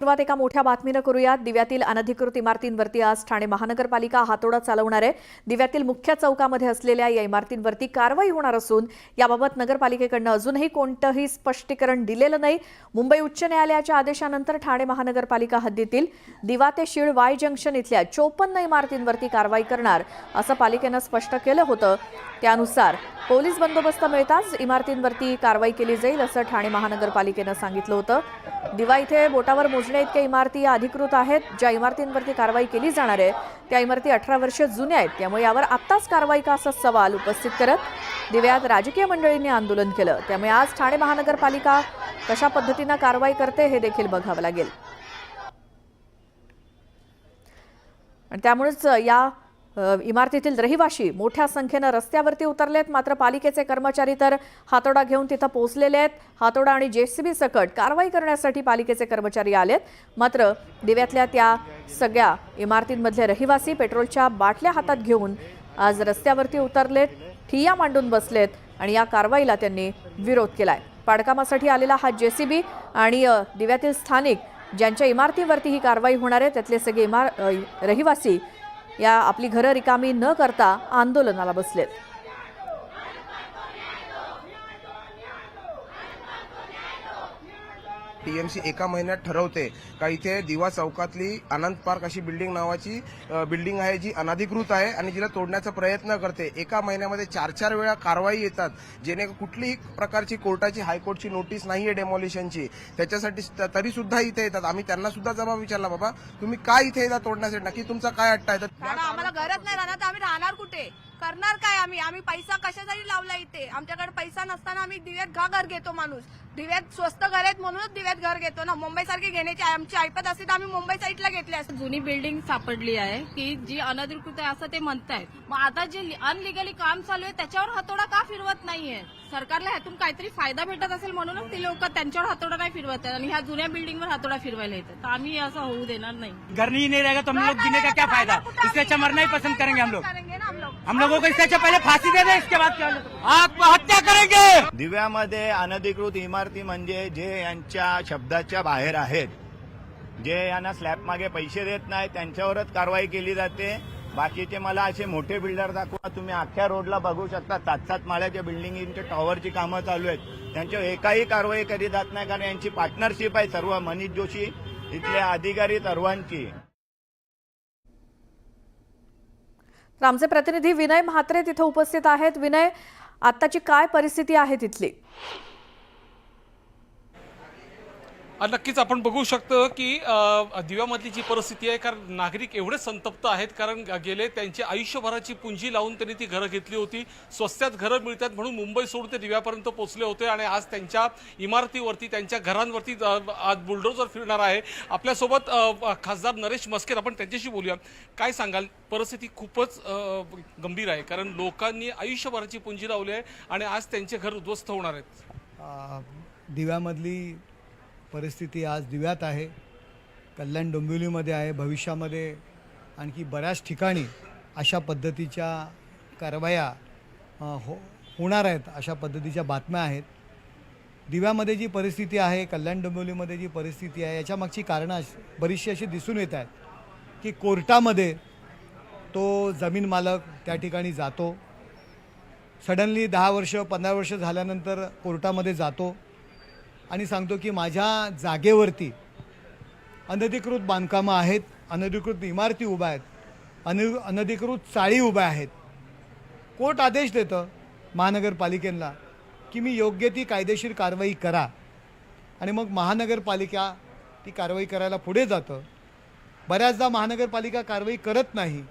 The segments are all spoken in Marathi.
सुरुवात एका मोठ्या बातमीनं करूयात। दिव्यातील अनधिकृत इमारतींवरती आज ठाणे महानगरपालिका हातोडा चालवणार आहे। दिव्यातील मुख्य चौकामध्ये असलेल्या या इमारतींवरती कारवाई होणार असून याबाबत नगरपालिकेकडून अजूनही कोणतेही स्पष्टीकरण दिलेलं नाही। मुंबई उच्च न्यायालयाच्या आदेशानंतर ठाणे महानगरपालिका हद्दीतील दिवा ते शीळ वाय जंक्शन इथल्या 54 इमारतींवरती कारवाई करणार असं पालिकेनं स्पष्ट केलं होतं। त्यानुसार पोलीस बंदोबस्त मिळताच इमारतींवरती कारवाई केली जाईल असं ठाणे महानगरपालिकेनं सांगितलं होतं। दिवा इथे बोटावर मोजण्या इतक्या इमारती अधिकृत आहेत। ज्या इमारतींवरती कारवाई केली जाणार आहे त्या इमारती 18 वर्ष जुन्या आहेत, त्यामुळे यावर आत्ताच कारवाई का असा सवाल उपस्थित करत दिव्यात राजकीय मंडळींनी आंदोलन केलं। त्यामुळे आज ठाणे महानगरपालिका कशा पद्धतीने कारवाई करते हे देखील बघावं लागेल। आणि त्यामुळेच या इमारतीतील रहिवाशी मोठ्या संख्येने रस्त्यावरती उतरलेत। मात्र पालिकेचे कर्मचारी तर हातोडा घेऊन तिथे पोहोचलेले आहेत। हातोडा आणि जेसीबी सकट कारवाई करण्यासाठी पालिकेचे कर्मचारी आलेत। मात्र दिव्यातल्या त्या सगळ्या इमारतींमधले रहिवासी पेट्रोलच्या बाटल्या हातात घेऊन आज रस्त्यावरती उतरलेत, ठिय्या मांडून बसलेत आणि या कारवाईला त्यांनी विरोध केलाय। पाडकामासाठी आलेला हा जेसीबी आणि दिव्यातील स्थानिक ज्यांच्या इमारतीवरती ही कारवाई होणार आहे त्यातले सगळे रहिवासी या आपली घरं रिकामी न करता आंदोलनाला बसलेत। टीएमसी एका महिन्यात ठरवते का इथे दिवा चौकातली आनंद पार्क अशी बिल्डिंग नावाची बिल्डिंग आहे जी अनधिकृत आहे आणि जिला तोडण्याचा प्रयत्न करते। एका महिन्यामध्ये 4-4 वेळा कारवाई येतात, जेणे कुठलीही प्रकारची कोर्टाची हायकोर्टची नोटीस नाहीये डेमोलिशनची, त्याच्यासाठी तरी सुद्धा इथे येतात। आम्ही त्यांना सुद्धा जबाब विचारला, बाबा तुम्ही काय इथे येतात तोडण्यासाठी, नक्की तुमचा काय अट्टा आहे? आम्हाला गरज नाही राहणार तर आम्ही राहणार कुठे, करणार काय? आम्ही पैसा कशासाठी लावला इथे? आमच्याकडे पैसा नसताना आम्ही दिव्यात का घर घेतो? माणूस दिव्यात स्वस्त घर आहेत म्हणूनच दिव्यात घर घेतो ना। मुंबई सारखी घेण्याची आमची ऐपत असते तर आम्ही मुंबई साईडला घेतली असते। जुनी बिल्डिंग सापडली आहे की जी अनधिकृत आहे असं ते म्हणतायत। मग आता जे अनलिगली काम चालू आहे त्याच्यावर हातोडा का फिरवत नाहीये? सरकारला ह्यातून काहीतरी फायदा भेटत असेल म्हणूनच ते लोक त्यांच्यावर हातोडा नाही फिरवत आहेत आणि ह्या जुन्या बिल्डिंगवर हातोडा फिरवायला येतात। तर आम्ही असं होऊ देणार नाही। घर नहीं रहेगा तो हम लोग जीने का क्या फायदा? इससे अच्छा मरना ही पसंद करेंगे हम लोग। हम लोगों को इससे अच्छा पहले फांसी दे दे, इसके बाद क्या आत्महत्या करेंगे। दिव्यामध्ये अनधिकृत इमारती म्हणजे जे यांच्या शब्दाच्या बाहेर आहेत, जे यांना स्लॅब मागे पैसे देत नाही त्यांच्यावरच कारवाई केली जाते। बाकीचे मला असे मोठे बिल्डर दाखवा, तुम्ही अख्ख्या रोडला बघू शकता 7-7 माळ्याच्या बिल्डिंगच्या टॉवरची कामं चालू आहेत, त्यांच्यावर एकाही कारवाई केली जात नाही, कारण यांची पार्टनरशिप आहे सर्व मनीष जोशी इथले अधिकारी सर्वांची। आमचे प्रतिनिधी विनय म्हात्रे तिथे उपस्थित आहेत। विनय, आत्ताची काय परिस्थिती आहे तिथली? नक्कीच आपण बघू शकतो की दिव्यामधली जी परिस्थिती आहे, कारण नागरिक एवढे संतप्त आहेत, कारण गेले त्यांची आयुष्यभराची पुंजी लावून त्यांनी ती घरं घेतली होती। स्वस्तात घरं मिळतात म्हणून मुंबई सोडून ते दिव्यापर्यंत पोहोचले होते आणि आज त्यांच्या इमारतीवरती, त्यांच्या घरांवरती आज बुलडोजर फिरणार आहे। आपल्यासोबत खासदार नरेश मस्केर, आपण त्यांच्याशी बोलूया। काय सांगाल? परिस्थिती खूपच गंभीर आहे, कारण लोकांनी आयुष्यभराची पुंजी लावली आहे आणि आज त्यांचे घर उद्ध्वस्त होणार आहेत। दिव्यामधली परिस्थिती आज दिव्यात आहे, कल्याण डोंबिवलीमध्ये आहे, भविष्यामध्ये आणखी बऱ्याच ठिकाणी अशा पद्धतीच्या कारवाया होणार आहेत, अशा पद्धतीच्या बातम्या आहेत। दिव्यामध्ये जी परिस्थिती आहे, कल्याण डोंबिवलीमध्ये जी परिस्थिती आहे, याच्यामागची कारणं बरीचशी अशी दिसून येत आहेत की कोर्टामध्ये तो जमीन मालक त्या ठिकाणी जातो, सडनली 10 वर्ष 15 वर्ष झाल्यानंतर कोर्टामध्ये जातो आणि सांगतो की माझ्या जागेवरती अनधिकृत बांधकामं आहेत, अनधिकृत इमारती उभ्या आहेत, अनधिकृत चाळी उभ्या आहेत। कोर्ट आदेश देतं महानगरपालिकेला की मी योग्य ती कायदेशीर कारवाई करा आणि मग महानगरपालिका ती कारवाई करायला पुढे जातं। बऱ्याचदा महानगरपालिका कारवाई करत नाही,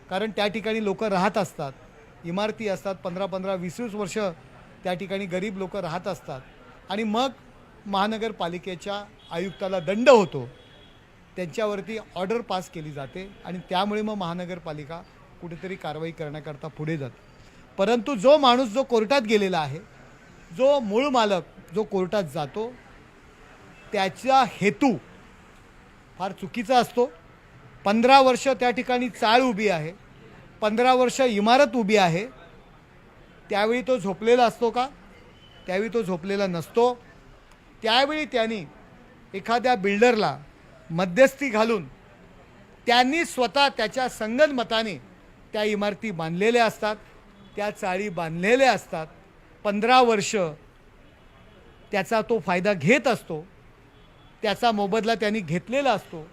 कारण त्या ठिकाणी लोक राहत असतात, इमारती असतात, 15-15, 20-20 वर्ष त्या ठिकाणी गरीब लोक राहत असतात आणि मग महानगरपालिकेच्या आयुक्ताला दंड होतो, त्यांच्यावरती ऑर्डर पास केली जाते आणि त्यामुळे मग महानगरपालिका कुठेतरी कारवाई करण्याकरता पुढे जाते। परंतु जो माणूस जो कोर्टात गेलेला आहे, जो मूळ मालक जो कोर्टात जातो, त्याचा हेतू फार चुकीचा असतो। 15 वर्ष त्या ठिकाणी चाळ उभी आहे, 15 वर्ष इमारत उभी आहे, त्यावेळी तो झोपलेला असतो का? त्यावेळी तो झोपलेला नसतो। त्यावेळी त्यांनी एखाद्या बिल्डरला मध्यस्थी घालून त्यांनी स्वतः त्याच्या संगनमताने त्या इमारती बांधलेल्या असतात, त्या चाळी बांधलेल्या असतात. 15 वर्ष त्याचा तो फायदा घेत असतो, त्याचा मोबदला त्यांनी घेतलेला असतो.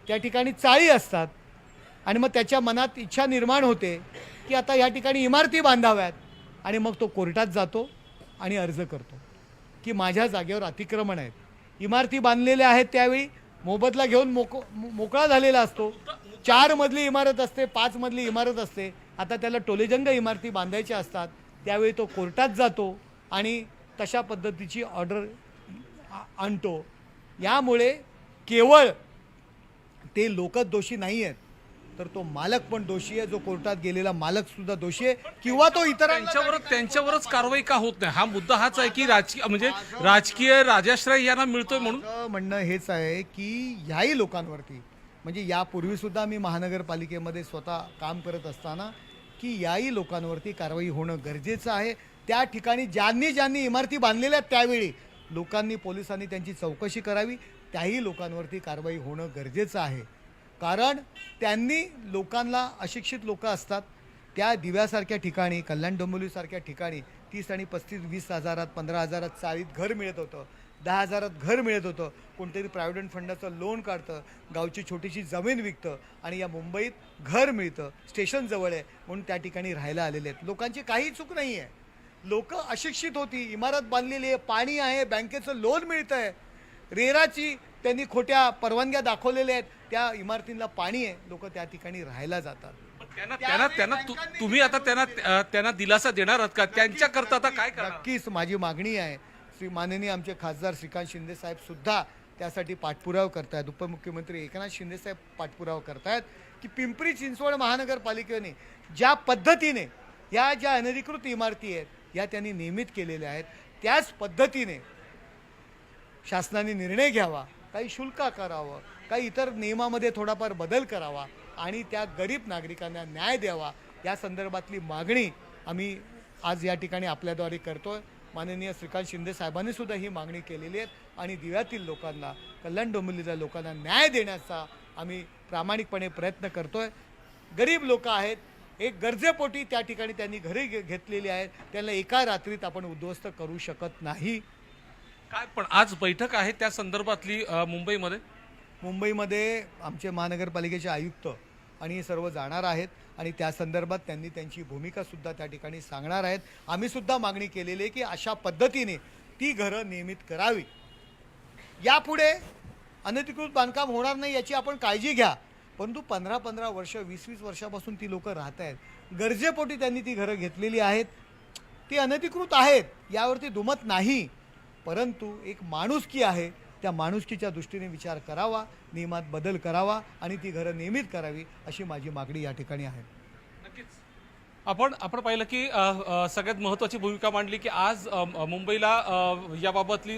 त्या ठिकाणी चाळी असतात आणि मग त्याच्या मनात इच्छा निर्माण होते की आता या ठिकाणी इमारती बांधाव्यात आणि मग तो कोर्टात जातो आणि अर्ज करतो की माझ्या जागेवर अतिक्रमण आहेत. इमारती बांधलेल्या आहेत त्यावेळी मोबदला घेऊन मोकळा झालेला असतो. 4 मजली इमारत असते, 5 मजली इमारत असते. आता त्याला टोलेजंग इमारती बांधायच्या असतात. त्यावेळी तो कोर्टात जातो आणि तशा पद्धतीची ऑर्डर आणतो. यामुळे केवळ ते लोकच दोषी नाही आहेत, तर तो मालक पण दोषी आहे. जो कोर्टात गेलेला मालक सुद्धा दोषी आहे किंवा तो त्यांच्यावरच कारवाई का होत नाही? हा मुद्दा हाच आहे की राजकीय राजाश्रय यांना मिळतोय म्हणून. माझं म्हणणं हेच आहे की याही लोकांवरती, म्हणजे यापूर्वी सुद्धा मी महानगरपालिकेमध्ये स्वतः काम करत असताना, की याही लोकांवरती कारवाई होणं गरजेचं आहे. त्या ठिकाणी ज्यांनी इमारती बांधलेल्या त्यावेळी लोकांनी, पोलिसांनी त्यांची चौकशी करावी. त्याही लोकांवरती कारवाई होणं गरजेचं आहे. कारण त्यांनी लोकांना, अशिक्षित लोक असतात, त्या दिव्यासारख्या ठिकाणी, कल्याण डोंबिवलीसारख्या ठिकाणी 30 आणि 35-20 हजारात, 15 हजारात चाळीत घर मिळत होतं, 10 हजारात घर मिळत होतं. कोणतरी प्रॉव्हिडंट फंडाचं लोन काढतं, गावची छोटीशी जमीन विकतं आणि या मुंबईत घर मिळतं, स्टेशन जवळ आहे म्हणून त्या ठिकाणी राहायला आलेले आहेत. लोकांची काही चूक नाही आहे. लोक अशिक्षित होती, इमारत बांधलेली आहे, पाणी आहे, बँकेचं लोन मिळतं आहे, रेराची त्यांनी खोट्या परवानग्या दाखवलेल्या आहेत, त्या इमारतींना पाणी आहे, लोक त्या ठिकाणी राहायला जातात. तुम्ही आता त्यांना दिलासा देणार आहात का? त्यांच्याकरता आता काय करणार? नक्कीच माझी मागणी आहे. माननीय आमचे खासदार श्रीकांत शिंदे साहेब सुद्धा त्यासाठी पाठपुरावा करतायत. उपमुख्यमंत्री एकनाथ शिंदे साहेब पाठपुरावा करतायत की पिंपरी चिंचवड महानगरपालिकेने ज्या पद्धतीने या ज्या अनधिकृत इमारती आहेत या त्यांनी नियमित केलेल्या आहेत, त्याच पद्धतीने शासनाने निर्णय घ्यावा, काही शुल्क करावं, काही इतर नियमामध्ये थोडाफार बदल करावा आणि त्या गरीब नागरिकांना न्याय द्यावा. या संदर्भातली मागणी आम्ही आज या ठिकाणी आपल्याद्वारे करतोय. माननीय श्रीकांत शिंदे साहेबांनी सुद्धा ही मागणी केलेली आहे आणि दिव्यातील लोकांना, कल्याण डोंबिवलीच्या लोकांना न्याय देण्याचा आम्ही प्रामाणिकपणे प्रयत्न करतोय. गरीब लोक आहेत, एक गरजेपोटी त्या ठिकाणी त्यांनी घरे घेतलेली आहेत, त्यांना एका रात्रीत आपण उद्ध्वस्त करू शकत नाही. काय पण आज बैठक आहे त्या संदर्भातली मुंबईमध्ये आमचे महानगरपालिकेचे आयुक्त आणि हे सर्व जाणार आहेत आणि त्या संदर्भात त्यांनी त्यांची भूमिका सुद्धा त्या ठिकाणी सांगणार आहेत. आम्ही सुद्धा मागणी केलेली आहे की अशा पद्धतीने ती घरं नियमित करावी. यापुढे अनधिकृत बांधकाम होणार नाही याची आपण काळजी घ्या, परंतु 15-15 वर्ष, 20-20 वर्षापासून ती लोक राहत आहेत. गरजेपोटी त्यांनी ती घरं घेतलेली आहेत, ती अनधिकृत आहेत, यावरती दुमत नाही. परंतु एक माणुसकी आहे, त्या माणुसकीच्या दृष्टीने विचार करावा, नियमात बदल करावा आणि ती घरं नियमित करावी, अशी माझी मागणी या ठिकाणी आहे. नक्कीच आपण पाहिलं की सगळ्यात महत्त्वाची भूमिका मांडली की आज मुंबईला याबाबतली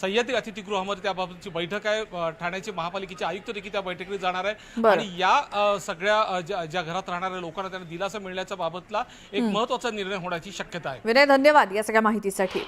सह्याद्री अतिथीगृहामध्ये त्याबाबतची बैठक आहे. ठाण्याचे महापालिकेचे आयुक्त देखील त्या बैठकीत जाणार आहे आणि या सगळ्या ज्या घरात राहणाऱ्या लोकांना त्यांना दिलासा मिळण्याच्या बाबतला एक महत्त्वाचा निर्णय होण्याची शक्यता आहे. विनय, धन्यवाद या सगळ्या माहितीसाठी.